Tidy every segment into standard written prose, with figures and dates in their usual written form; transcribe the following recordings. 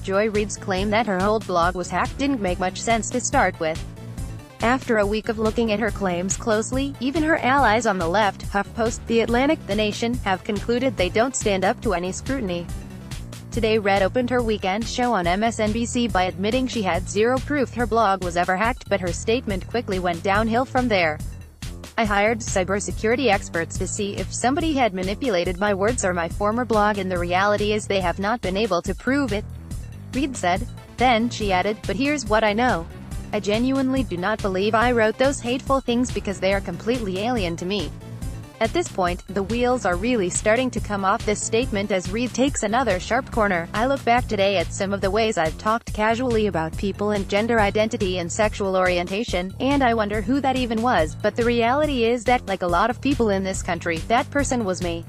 Joy Reid's claim that her old blog was hacked didn't make much sense to start with. After a week of looking at her claims closely, even her allies on the left, HuffPost, The Atlantic, The Nation, have concluded they don't stand up to any scrutiny. Today Reid opened her weekend show on MSNBC by admitting she had zero proof her blog was ever hacked, but her statement quickly went downhill from there. "I hired cybersecurity experts to see if somebody had manipulated my words or my former blog, and the reality is they have not been able to prove it," Reid said. Then she added, "But here's what I know. I genuinely do not believe I wrote those hateful things because they are completely alien to me." At this point, the wheels are really starting to come off this statement as Reid takes another sharp corner. "I look back today at some of the ways I've talked casually about people and gender identity and sexual orientation, and I wonder who that even was, but the reality is that, like a lot of people in this country, that person was me."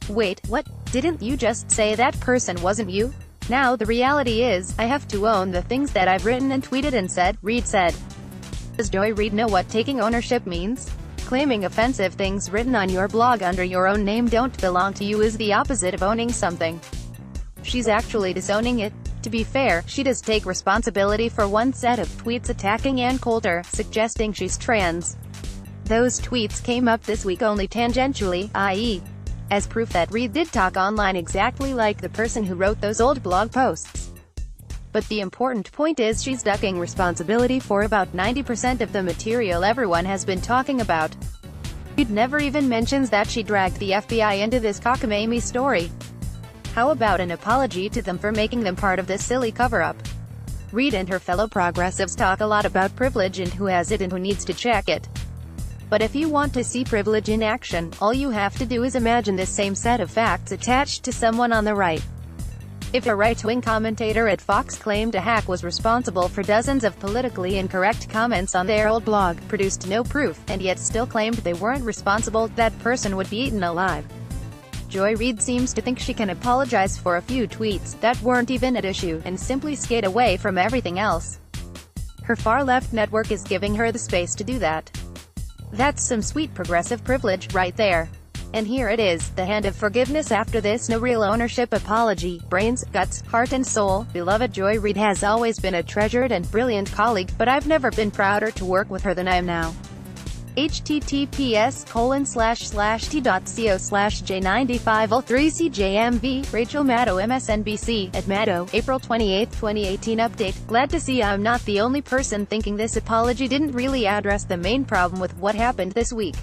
Wait, what? Didn't you just say that person wasn't you? Now the reality is, I have to own the things that I've written and tweeted and said, Reid said. Does Joy Reid know what taking ownership means? Claiming offensive things written on your blog under your own name don't belong to you is the opposite of owning something. She's actually disowning it. To be fair, she does take responsibility for one set of tweets attacking Ann Coulter, suggesting she's trans. Those tweets came up this week only tangentially, i.e., as proof that Reid did talk online exactly like the person who wrote those old blog posts. But the important point is she's ducking responsibility for about 90% of the material everyone has been talking about. Reid never even mentions that she dragged the FBI into this cockamamie story. How about an apology to them for making them part of this silly cover-up? Reid and her fellow progressives talk a lot about privilege and who has it and who needs to check it. But if you want to see privilege in action, all you have to do is imagine this same set of facts attached to someone on the right. If a right-wing commentator at Fox claimed a hack was responsible for dozens of politically incorrect comments on their old blog, produced no proof, and yet still claimed they weren't responsible, that person would be eaten alive. Joy Reid seems to think she can apologize for a few tweets that weren't even at issue, and simply skate away from everything else. Her far-left network is giving her the space to do that. That's some sweet progressive privilege, right there. And here it is, the hand of forgiveness after this no real ownership apology. Brains, guts, heart and soul. Beloved Joy Reid has always been a treasured and brilliant colleague, but I've never been prouder to work with her than I am now. https://t.co/j9503cjmv. Rachel Maddow, MSNBC, at Maddow, April 28, 2018 update. Glad to see I'm not the only person thinking this apology didn't really address the main problem with what happened this week.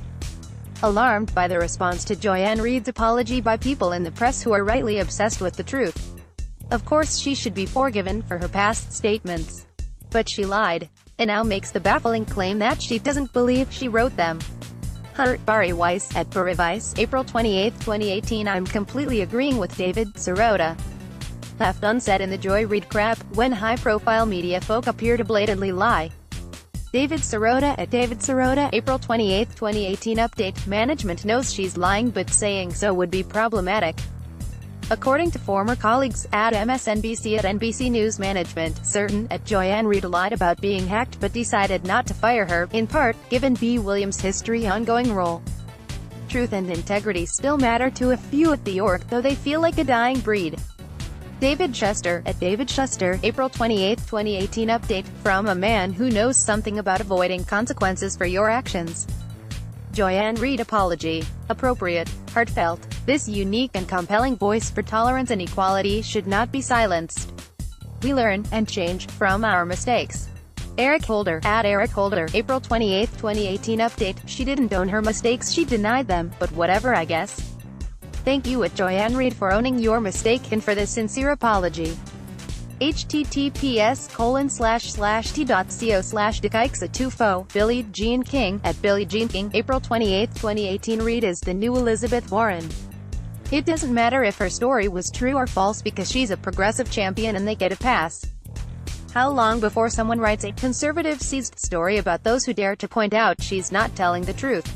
Alarmed by the response to Joy Reid's apology by people in the press who are rightly obsessed with the truth. Of course she should be forgiven for her past statements. But she lied, and now makes the baffling claim that she doesn't believe she wrote them. Barry Weiss, at Barry Weiss, April 28, 2018 I'm completely agreeing with David Sirota. Left unsaid in the Joy Reid crap, when high-profile media folk appear to blatantly lie. David Sirota, at David Sirota, April 28, 2018 update. Management knows she's lying, but saying so would be problematic. According to former colleagues at MSNBC at NBC News Management, certain at Joy Reid lied about being hacked but decided not to fire her, in part, given B. Williams' history ongoing role. Truth and integrity still matter to a few at the org, though they feel like a dying breed. David Shuster, at David Shuster, April 28, 2018 update. From a man who knows something about avoiding consequences for your actions. Joy Reid apology. Appropriate. Heartfelt. This unique and compelling voice for tolerance and equality should not be silenced. We learn, and change, from our mistakes. Eric Holder, at Eric Holder, April 28, 2018 update. She didn't own her mistakes, she denied them, but whatever I guess. Thank you at Joy Reid for owning your mistake and for this sincere apology. https://t.co/dekikesa2fo. Billie Jean King, at Billie Jean King, April 28, 2018 Reid is the new Elizabeth Warren. It doesn't matter if her story was true or false because she's a progressive champion and they get a pass. How long before someone writes a conservative-seized story about those who dare to point out she's not telling the truth?